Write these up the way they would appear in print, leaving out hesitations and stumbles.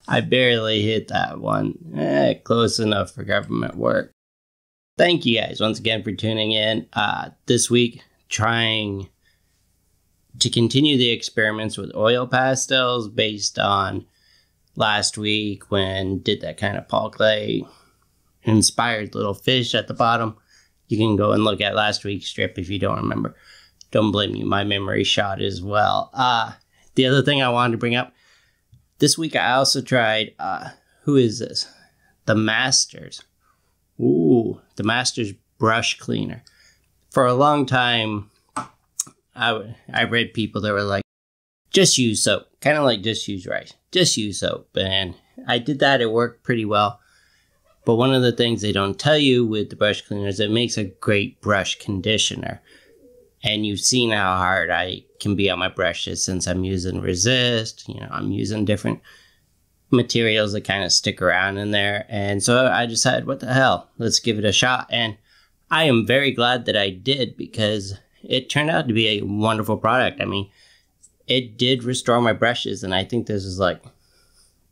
I barely hit that one. Close enough for government work. Thank you guys once again for tuning in. This week, trying to continue the experiments with oil pastels based on last week when did that kind of Paul Klee inspired little fish at the bottom. You can go and look at last week's strip if you don't remember. Don't blame me, my memory shot as well. The other thing I wanted to bring up, this week I also tried, who is this? The Masters. Ooh, the Masters brush cleaner. For a long time, I read people that were like, just use soap. Kind of like just use rice. Just use soap. And I did that. It worked pretty well. But one of the things they don't tell you with the brush cleaner is it makes a great brush conditioner. And you've seen how hard I can be on my brushes since I'm using resist. You know, I'm using different materials that kind of stick around in there. And so I decided, what the hell? Let's give it a shot. And I am very glad that I did because it turned out to be a wonderful product. I mean, it did restore my brushes, and I think this is like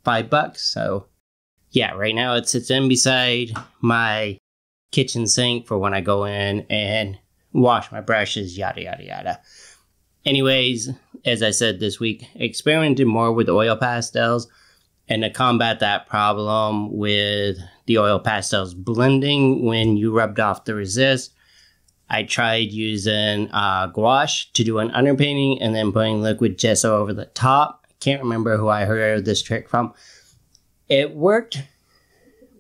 $5. So yeah, right now it sits in beside my kitchen sink for when I go in and wash my brushes, yada, yada, yada. Anyways, as I said this week, experimented more with oil pastels. And to combat that problem with the oil pastels blending when you rubbed off the resist, I tried using gouache to do an underpainting and then putting liquid gesso over the top. I can't remember who I heard this trick from. It worked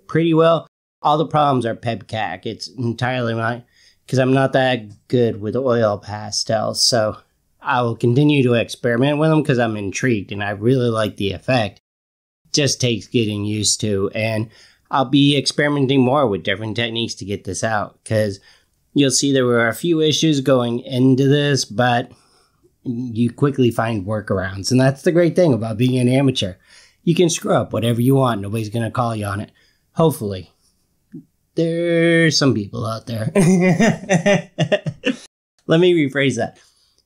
pretty well. All the problems are pebcac. It's entirely mine because I'm not that good with oil pastels. So I will continue to experiment with them because I'm intrigued and I really like the effect. Just takes getting used to, and I'll be experimenting more with different techniques to get this out because you'll see there were a few issues going into this, but you quickly find workarounds, and that's the great thing about being an amateur. You can screw up whatever you want. Nobody's going to call you on it. Hopefully. There's some people out there. Let me rephrase that.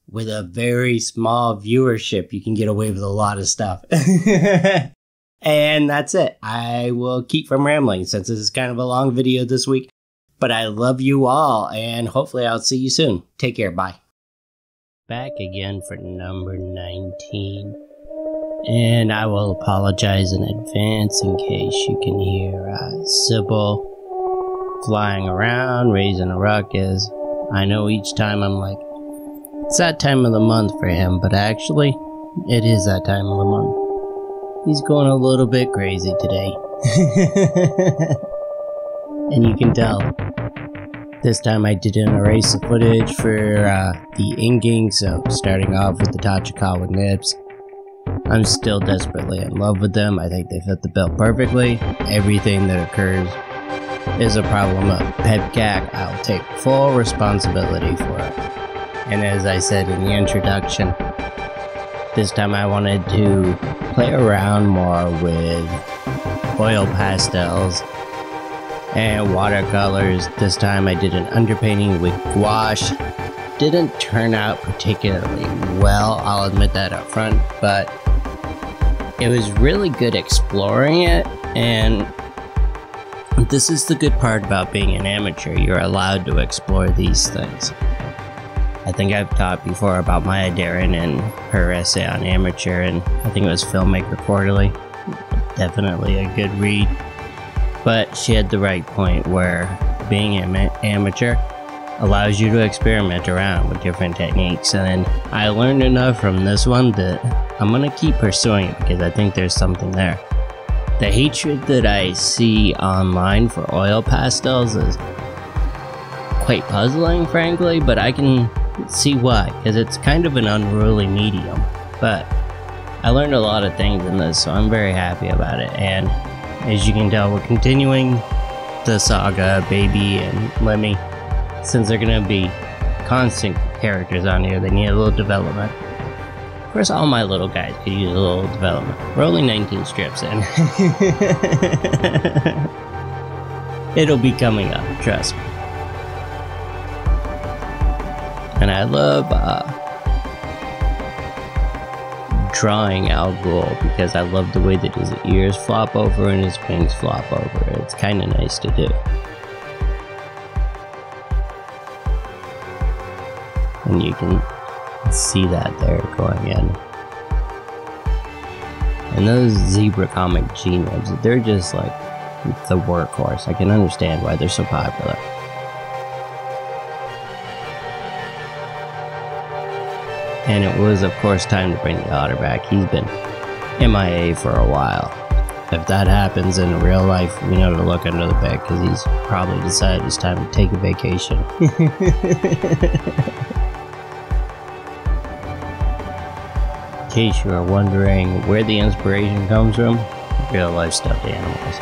With a very small viewership, you can get away with a lot of stuff. And that's it. I will keep from rambling since this is kind of a long video this week. But I love you all, and hopefully I'll see you soon. Take care. Bye. Back again for number 19. And I will apologize in advance in case you can hear Sybil flying around, raising a ruckus. I know each time I'm like, it's that time of the month for him, but actually, it is that time of the month. He's going a little bit crazy today. And you can tell. This time I didn't erase the footage for the inking, so starting off with the Tachikawa Nibs. I'm still desperately in love with them. I think they fit the bill perfectly. Everything that occurs is a problem of pebcac. I'll take full responsibility for it. And as I said in the introduction, this time I wanted to play around more with oil pastels and watercolors. This time I did an underpainting with gouache. Didn't turn out particularly well, I'll admit that up front, but it was really good exploring it, and this is the good part about being an amateur. You're allowed to explore these things. I think I've talked before about Maya Deren and her essay on amateur, and I think it was Filmmaker Quarterly. Definitely a good read. But she had the right point where being an amateur allows you to experiment around with different techniques, and I learned enough from this one that I'm going to keep pursuing it because I think there's something there. The hatred that I see online for oil pastels is quite puzzling, frankly, but I can see why, because it's kind of an unruly medium. But I learned a lot of things in this, so I'm very happy about it. And as you can tell, we're continuing the saga, Baby and Lemmy. Since they're going to be constant characters on here, they need a little development. Of course, all my little guys could use a little development. We're only 19 strips in. It'll be coming up, trust me. And I love drawing Al Ghul because I love the way that his ears flop over and his wings flop over. It's kind of nice to do. And you can see that there going in. And those Zebra Comic G-Nibs, they're just like the workhorse. I can understand why they're so popular. And it was, of course, time to bring the otter back. He's been MIA for a while. If that happens in real life, we know to look under the bed because he's probably decided it's time to take a vacation. In case you are wondering where the inspiration comes from, real life stuffed animals.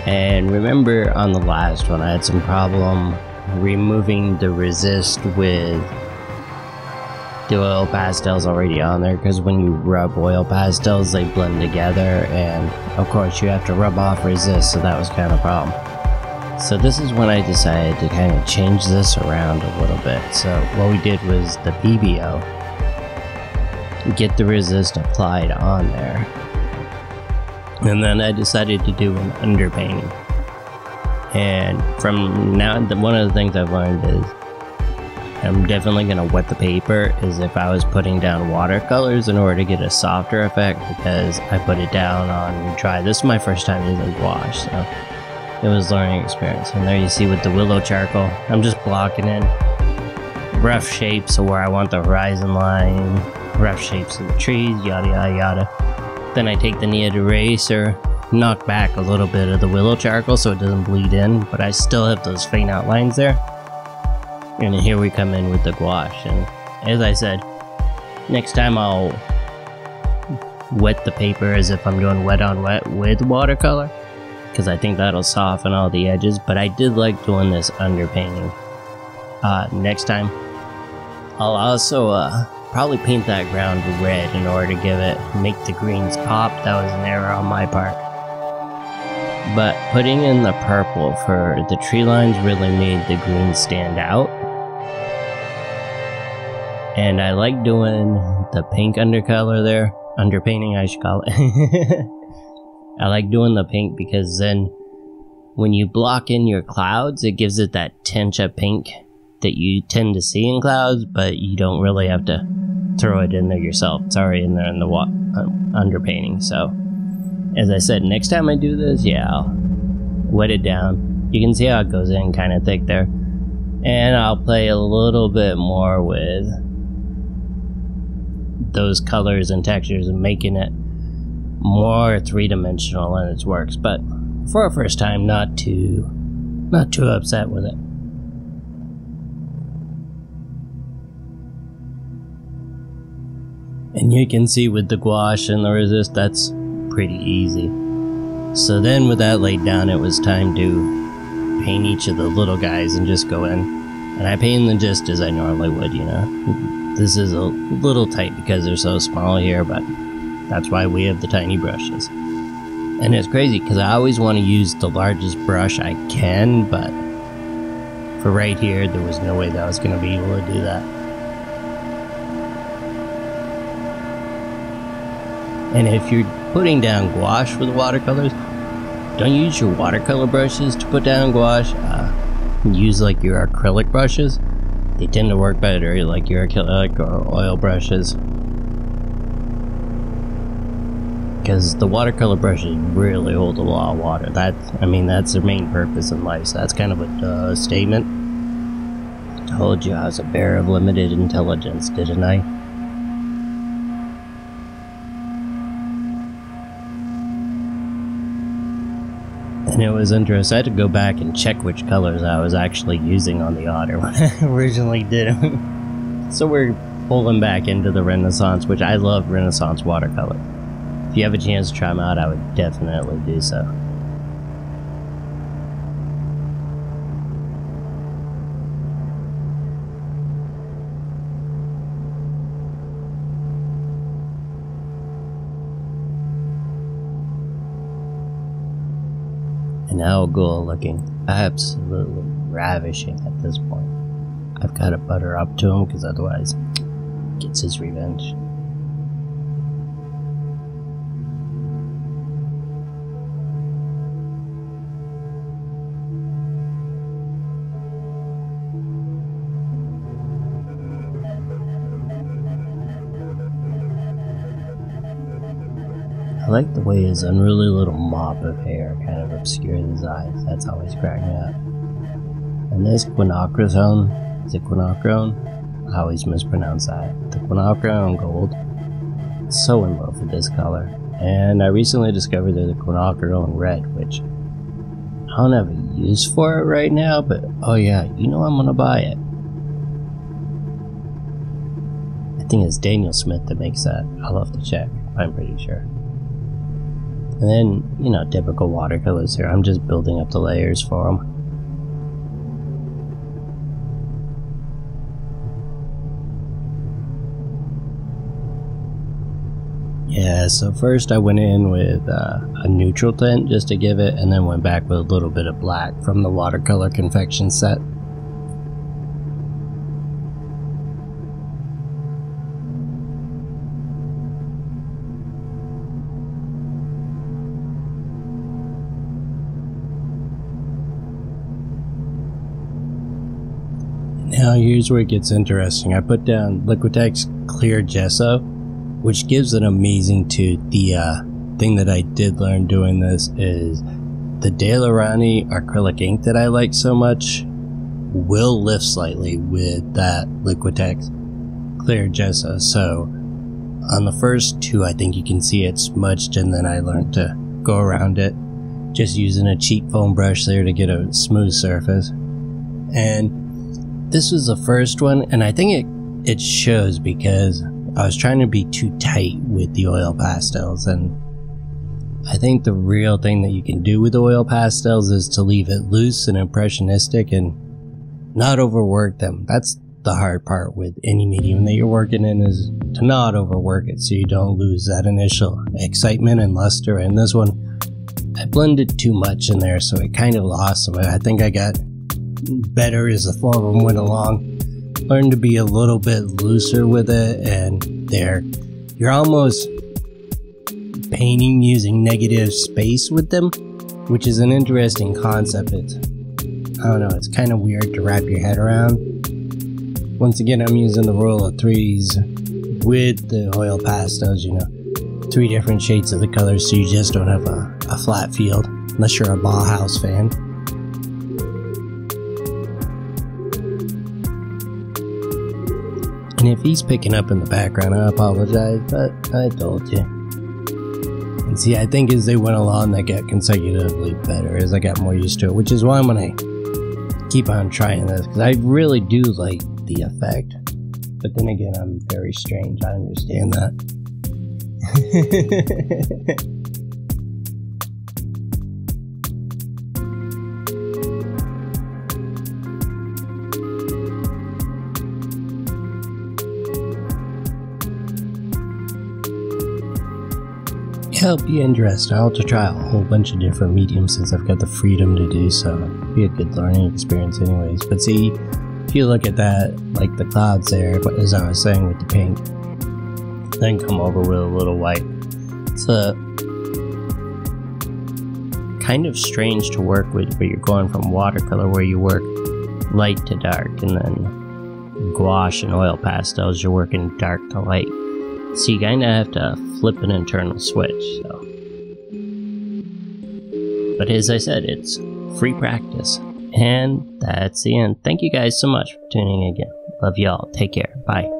And remember on the last one, I had some problem removing the resist with the oil pastels already on there, because when you rub oil pastels they blend together, and of course you have to rub off resist, so that was kind of a problem. So this is when I decided to kind of change this around a little bit. So what we did was the BBO, get the resist applied on there, and then I decided to do an underpainting. And from now, one of the things I've learned is I'm definitely going to wet the paper as if I was putting down watercolors in order to get a softer effect, because I put it down on dry. This is my first time using gouache, so it was a learning experience. And there you see with the willow charcoal, I'm just blocking in rough shapes of where I want the horizon line, rough shapes of the trees, yada yada yada. Then I take the kneaded eraser, knock back a little bit of the willow charcoal so it doesn't bleed in, but I still have those faint outlines there. And here we come in with the gouache. And as I said, next time I'll wet the paper as if I'm doing wet on wet with watercolor, because I think that'll soften all the edges. But I did like doing this underpainting. Next time I'll also probably paint that ground red in order to make the greens pop. That was an error on my part. But putting in the purple for the tree lines really made the green stand out. And I like doing the pink undercolor there. Underpainting, I should call it. I like doing the pink because then when you block in your clouds, it gives it that tinge of pink that you tend to see in clouds, but you don't really have to throw it in there yourself. It's already in there in the underpainting. So as I said, next time I do this, yeah, I'll wet it down. You can see how it goes in kind of thick there. And I'll play a little bit more with those colors and textures and making it more three-dimensional in its works. But for a first time, not too upset with it. And you can see with the gouache and the resist, that's pretty easy. So then with that laid down, it was time to paint each of the little guys and just go in. And I paint them just as I normally would, you know. This is a little tight because they're so small here, but that's why we have the tiny brushes. And it's crazy because I always want to use the largest brush I can, but for right here, there was no way that I was going to be able to do that. And if you're putting down gouache with watercolors, don't use your watercolor brushes to put down gouache. Use like your acrylic brushes. They tend to work better like your acrylic or oil brushes. Because the watercolor brushes really hold a lot of water. That's their main purpose in life. So that's kind of a statement. I told you I was a bear of limited intelligence, didn't I? And it was interesting. I had to go back and check which colors I was actually using on the otter when I originally did them. So we're pulling back into the Renaissance, which I love Renaissance watercolor. If you have a chance to try them out, I would definitely do so. And Al Ghul looking absolutely ravishing at this point. I've got to butter up to him because otherwise gets his revenge. I like the way his unruly little mop of hair kind of obscures his eyes. That's always cracked me up. And this quinacridone, is it quinacridone? I always mispronounce that. The quinacridone gold. So in love with this color. And I recently discovered there's the quinacridone red, which I don't have a use for it right now, but oh yeah, you know I'm gonna buy it. I think it's Daniel Smith that makes that. I'll have to check. I'm pretty sure. And then, you know, typical watercolors here. I'm just building up the layers for them. Yeah, so first I went in with a neutral tint just to give it, and then went back with a little bit of black from the watercolor confection set. Now here's where it gets interesting. I put down Liquitex clear gesso, which gives an amazing tooth. The thing that I did learn doing this is the De La Rani acrylic ink that I like so much will lift slightly with that Liquitex clear gesso. So on the first two, I think you can see it smudged, and then I learned to go around it just using a cheap foam brush there to get a smooth surface. And this was the first one, and I think it shows because I was trying to be too tight with the oil pastels, and I think the real thing that you can do with oil pastels is to leave it loose and impressionistic and not overwork them. That's the hard part with any medium that you're working in, is to not overwork it so you don't lose that initial excitement and luster. And this one, I blended too much in there, so it kind of lost some. I think I got better as the four of them went along. Learned to be a little bit looser with it, and there you're almost painting using negative space with them, which is an interesting concept. It's, I don't know, it's kind of weird to wrap your head around. Once again, I'm using the rule of threes with the oil pastels, you know, 3 different shades of the colors, so you just don't have a flat field unless you're a Bauhaus fan. And if he's picking up in the background, I apologize, but I told you. And see, I think as they went along, they got consecutively better as I got more used to it, which is why I'm going to keep on trying this, because I really do like the effect. But then again, I'm very strange, I understand that. Help you interested. I'll have to try a whole bunch of different mediums since I've got the freedom to do so. It'll be a good learning experience anyways. But see, if you look at that, like the clouds there, as I was saying with the pink, then come over with a little white. It's a kind of strange to work with, where you're going from watercolor where you work light to dark, and then gouache and oil pastels you're working dark to light. So you kind of have to flip an internal switch. So, but as I said, it's free practice. And that's the end. Thank you guys so much for tuning in again. Love y'all. Take care. Bye.